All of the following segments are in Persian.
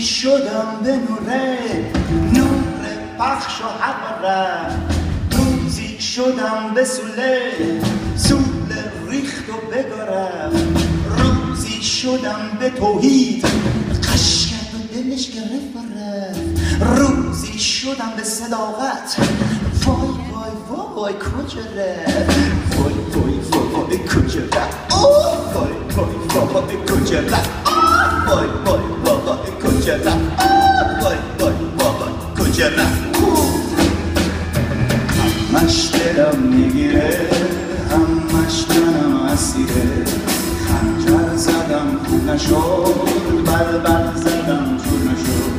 شدم به نوره، نور پخش و حقره. روزی شدم به سوله، سوله ریخت و بگرم. روزی شدم به توحید، قش کرد و دلش گرفت و رفت. روزی شدم به صداقت، وای وای وای کجا رفت. وای وای وای کجا رفت. وای وای وای کجا رفت. وای وای وای کجا رفت. وای وای وای کجا رفت. همش دلم میگیره، همش جانم اسیره. خنجر زدم خوب نشد، بلبل زدم جور نشد.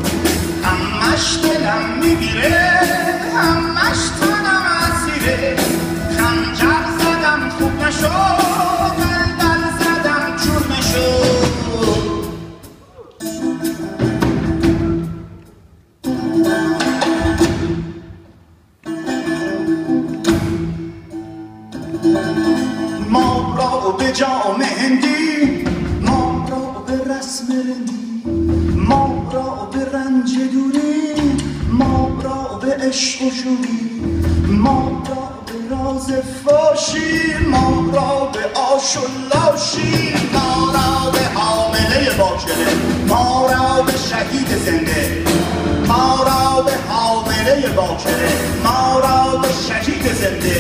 همش دلم میگیره، همش جانم اسیره. خنجر زدم خوب نشد، بلبل زدم جور نشد. ما را به جام هندی، ما را به رسم رندی، ما را به رنج دوری، ما را به عشق و شوری، ما را به راز فاشی، ما را به آش و لاشی، ما را به حامله باکره، ما را به شهید زنده، ما را به حامله باکره، ما را به شهید زنده.